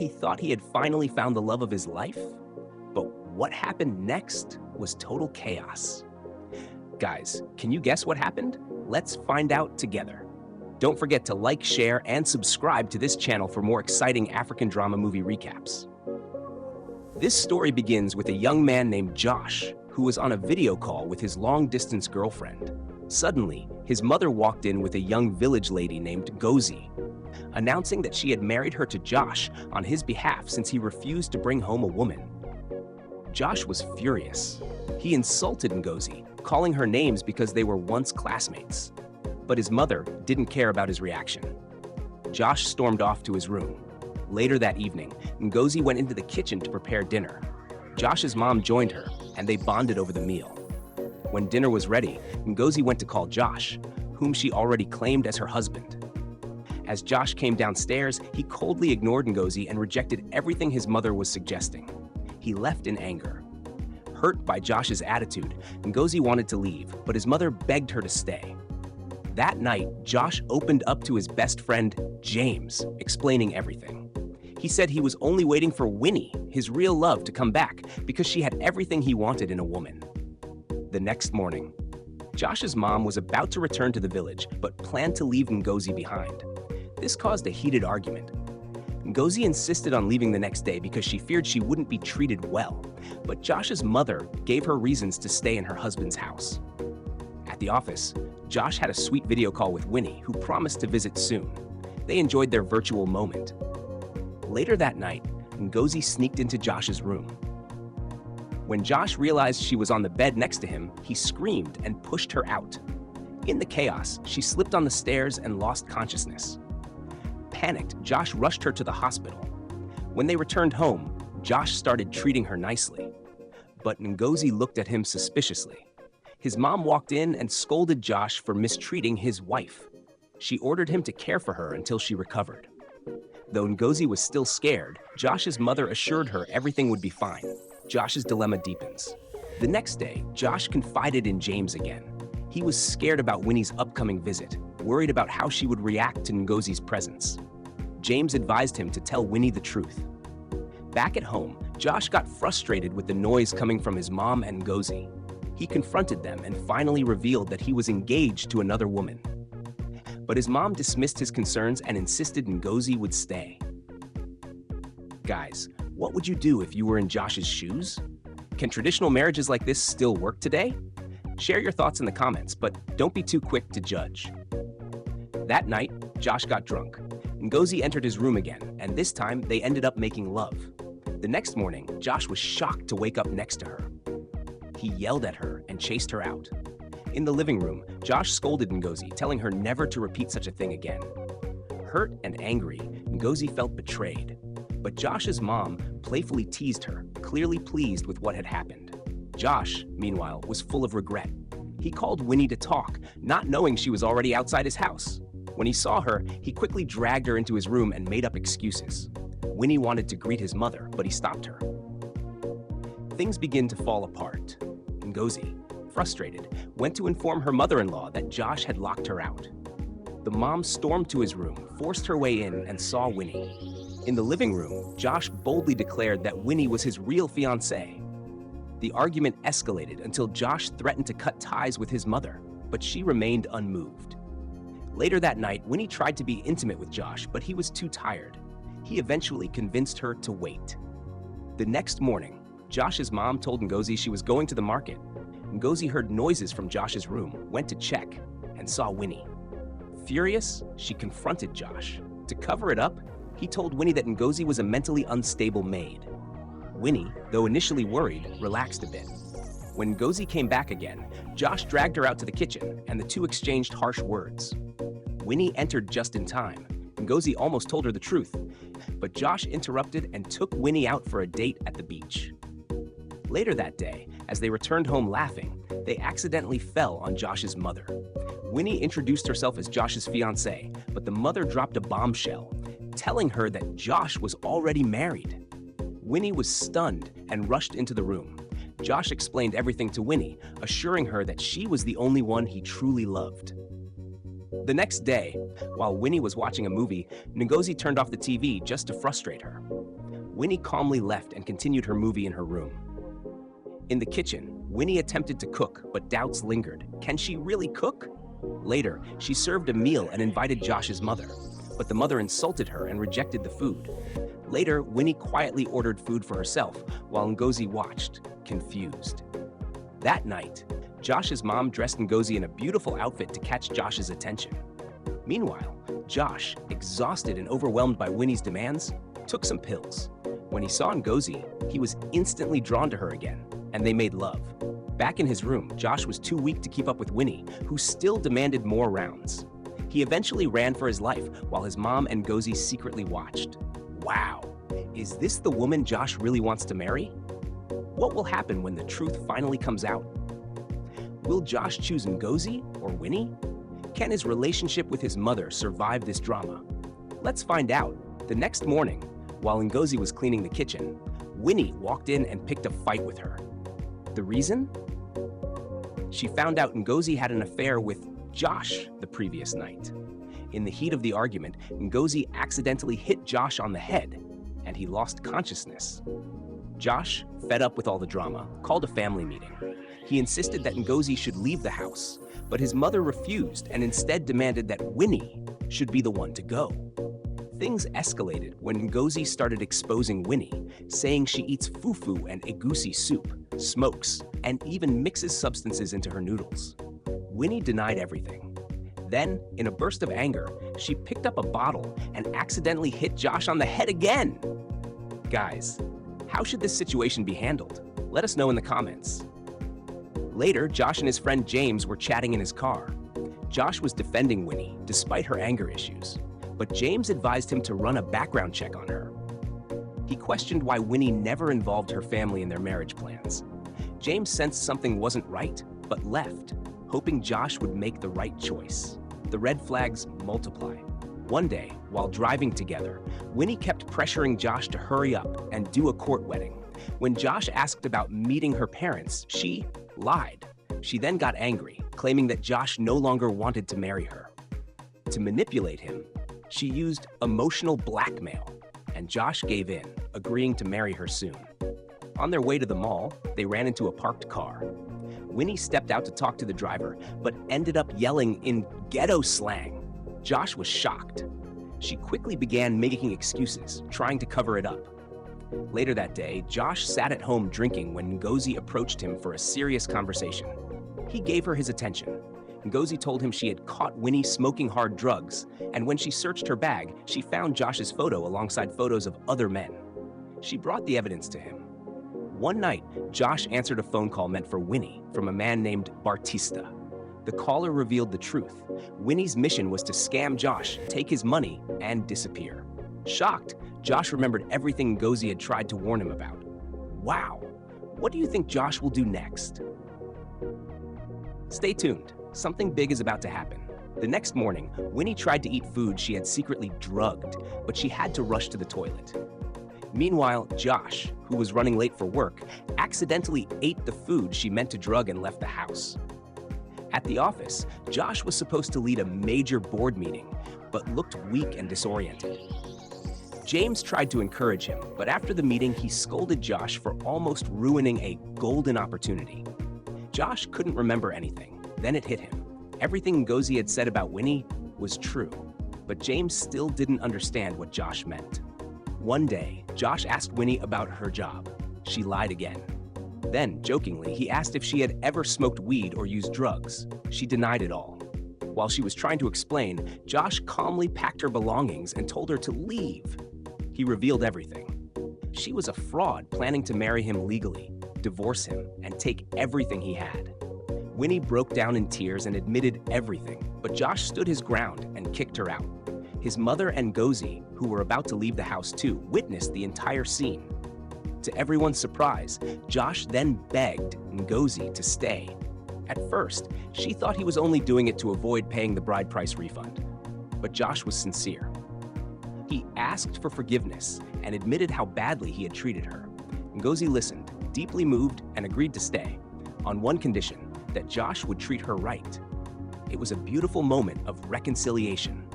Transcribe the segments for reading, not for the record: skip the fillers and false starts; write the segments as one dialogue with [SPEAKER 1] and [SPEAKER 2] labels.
[SPEAKER 1] he thought he had finally found the love of his life. But what happened next was total chaos. Guys, can you guess what happened? Let's find out together. Don't forget to like, share, and subscribe to this channel for more exciting African drama movie recaps. This story begins with a young man named Josh, who was on a video call with his long-distance girlfriend. Suddenly, his mother walked in with a young village lady named Ngozi, announcing that she had married her to Josh on his behalf since he refused to bring home a woman. Josh was furious. He insulted Ngozi, calling her names because they were once classmates. But his mother didn't care about his reaction. Josh stormed off to his room. Later that evening, Ngozi went into the kitchen to prepare dinner. Josh's mom joined her, and they bonded over the meal. When dinner was ready, Ngozi went to call Josh, whom she already claimed as her husband. As Josh came downstairs, he coldly ignored Ngozi and rejected everything his mother was suggesting. He left in anger. Hurt by Josh's attitude, Ngozi wanted to leave, but his mother begged her to stay. That night, Josh opened up to his best friend, James, explaining everything. He said he was only waiting for Winnie, his real love, to come back because she had everything he wanted in a woman. The next morning, Josh's mom was about to return to the village, but planned to leave Ngozi behind. This caused a heated argument. Ngozi insisted on leaving the next day because she feared she wouldn't be treated well, but Josh's mother gave her reasons to stay in her husband's house. At the office, Josh had a sweet video call with Winnie, who promised to visit soon. They enjoyed their virtual moment. Later that night, Ngozi sneaked into Josh's room. When Josh realized she was on the bed next to him, he screamed and pushed her out. In the chaos, she slipped on the stairs and lost consciousness. Panicked, Josh rushed her to the hospital. When they returned home, Josh started treating her nicely. But Ngozi looked at him suspiciously. His mom walked in and scolded Josh for mistreating his wife. She ordered him to care for her until she recovered. Though Ngozi was still scared, Josh's mother assured her everything would be fine. Josh's dilemma deepens. The next day, Josh confided in James again. He was scared about Winnie's upcoming visit, worried about how she would react to Ngozi's presence. James advised him to tell Winnie the truth. Back at home, Josh got frustrated with the noise coming from his mom and Ngozi. He confronted them and finally revealed that he was engaged to another woman. But his mom dismissed his concerns and insisted Ngozi would stay. Guys, what would you do if you were in Josh's shoes? Can traditional marriages like this still work today? Share your thoughts in the comments, but don't be too quick to judge. That night, Josh got drunk. Ngozi entered his room again, and this time they ended up making love. The next morning, Josh was shocked to wake up next to her. He yelled at her and chased her out. In the living room, Josh scolded Ngozi, telling her never to repeat such a thing again. Hurt and angry, Ngozi felt betrayed. But Josh's mom playfully teased her, clearly pleased with what had happened. Josh, meanwhile, was full of regret. He called Winnie to talk, not knowing she was already outside his house. When he saw her, he quickly dragged her into his room and made up excuses. Winnie wanted to greet his mother, but he stopped her. Things begin to fall apart. Ngozi, frustrated, went to inform her mother-in-law that Josh had locked her out. The mom stormed to his room, forced her way in, and saw Winnie. In the living room, Josh boldly declared that Winnie was his real fiancée. The argument escalated until Josh threatened to cut ties with his mother, but she remained unmoved. Later that night, Winnie tried to be intimate with Josh, but he was too tired. He eventually convinced her to wait. The next morning, Josh's mom told Ngozi she was going to the market. Ngozi heard noises from Josh's room, went to check, and saw Winnie. Furious, she confronted Josh. To cover it up, he told Winnie that Ngozi was a mentally unstable maid. Winnie, though initially worried, relaxed a bit. When Ngozi came back again, Josh dragged her out to the kitchen, and the two exchanged harsh words. Winnie entered just in time. Ngozi almost told her the truth, but Josh interrupted and took Winnie out for a date at the beach. Later that day, as they returned home laughing, they accidentally fell on Josh's mother. Winnie introduced herself as Josh's fiancée, but the mother dropped a bombshell, telling her that Josh was already married. Winnie was stunned and rushed into the room. Josh explained everything to Winnie, assuring her that she was the only one he truly loved. The next day, while Winnie was watching a movie, Ngozi turned off the TV just to frustrate her. Winnie calmly left and continued her movie in her room. In the kitchen, Winnie attempted to cook, but doubts lingered. Can she really cook? Later, she served a meal and invited Josh's mother, but the mother insulted her and rejected the food. Later, Winnie quietly ordered food for herself while Ngozi watched, confused. That night, Josh's mom dressed Ngozi in a beautiful outfit to catch Josh's attention. Meanwhile, Josh, exhausted and overwhelmed by Winnie's demands, took some pills. When he saw Ngozi, he was instantly drawn to her again, and they made love. Back in his room, Josh was too weak to keep up with Winnie, who still demanded more rounds. He eventually ran for his life while his mom and Ngozi secretly watched. Wow, is this the woman Josh really wants to marry? What will happen when the truth finally comes out? Will Josh choose Ngozi or Winnie? Can his relationship with his mother survive this drama? Let's find out. The next morning, while Ngozi was cleaning the kitchen, Winnie walked in and picked a fight with her. The reason? She found out Ngozi had an affair with Josh the previous night. In the heat of the argument, Ngozi accidentally hit Josh on the head, and he lost consciousness. Josh, fed up with all the drama, called a family meeting. He insisted that Ngozi should leave the house, but his mother refused and instead demanded that Winnie should be the one to go. Things escalated when Ngozi started exposing Winnie, saying she eats fufu and egusi soup, smokes, and even mixes substances into her noodles. Winnie denied everything. Then, in a burst of anger, she picked up a bottle and accidentally hit Josh on the head again. Guys, how should this situation be handled? Let us know in the comments. Later, Josh and his friend James were chatting in his car. Josh was defending Winnie despite her anger issues, but James advised him to run a background check on her. He questioned why Winnie never involved her family in their marriage plans. James sensed something wasn't right, but left, hoping Josh would make the right choice. The red flags multiply. One day, while driving together, Winnie kept pressuring Josh to hurry up and do a court wedding. When Josh asked about meeting her parents, she lied. She then got angry, claiming that Josh no longer wanted to marry her. To manipulate him, she used emotional blackmail, and Josh gave in, agreeing to marry her soon. On their way to the mall, they ran into a parked car. Winnie stepped out to talk to the driver, but ended up yelling in ghetto slang. Josh was shocked. She quickly began making excuses, trying to cover it up. Later that day, Josh sat at home drinking when Ngozi approached him for a serious conversation. He gave her his attention. Ngozi told him she had caught Winnie smoking hard drugs, and when she searched her bag, she found Josh's photo alongside photos of other men. She brought the evidence to him. One night, Josh answered a phone call meant for Winnie from a man named Bartista. The caller revealed the truth. Winnie's mission was to scam Josh, take his money, and disappear. Shocked, Josh remembered everything Ngozi had tried to warn him about. Wow, what do you think Josh will do next? Stay tuned. Something big is about to happen. The next morning, Winnie tried to eat food she had secretly drugged, but she had to rush to the toilet. Meanwhile, Josh, who was running late for work, accidentally ate the food she meant to drug and left the house. At the office, Josh was supposed to lead a major board meeting, but looked weak and disoriented. James tried to encourage him, but after the meeting, he scolded Josh for almost ruining a golden opportunity. Josh couldn't remember anything. Then it hit him. Everything Ngozi had said about Winnie was true, but James still didn't understand what Josh meant. One day, Josh asked Winnie about her job. She lied again. Then, jokingly, he asked if she had ever smoked weed or used drugs. She denied it all. While she was trying to explain, Josh calmly packed her belongings and told her to leave. He revealed everything. She was a fraud planning to marry him legally, divorce him, and take everything he had. Winnie broke down in tears and admitted everything, but Josh stood his ground and kicked her out. His mother and Ngozi, who were about to leave the house too, witnessed the entire scene. To everyone's surprise, Josh then begged Ngozi to stay. At first, she thought he was only doing it to avoid paying the bride price refund. But Josh was sincere. He asked for forgiveness and admitted how badly he had treated her. Ngozi listened, deeply moved, and agreed to stay, on one condition, that Josh would treat her right. It was a beautiful moment of reconciliation.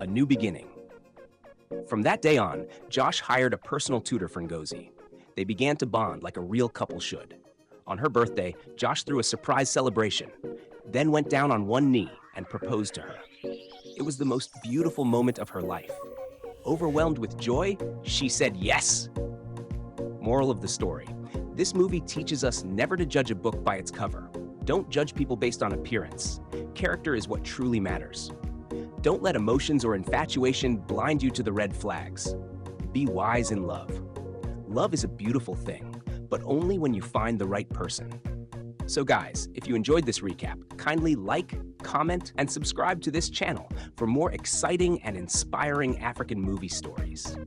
[SPEAKER 1] A new beginning. From that day on, Josh hired a personal tutor for Ngozi. They began to bond like a real couple should. On her birthday, Josh threw a surprise celebration, then went down on one knee and proposed to her. It was the most beautiful moment of her life. Overwhelmed with joy, she said yes. Moral of the story: this movie teaches us never to judge a book by its cover. Don't judge people based on appearance. Character is what truly matters. Don't let emotions or infatuation blind you to the red flags. Be wise in love. Love is a beautiful thing, but only when you find the right person. So guys, if you enjoyed this recap, kindly like, comment, and subscribe to this channel for more exciting and inspiring African movie stories.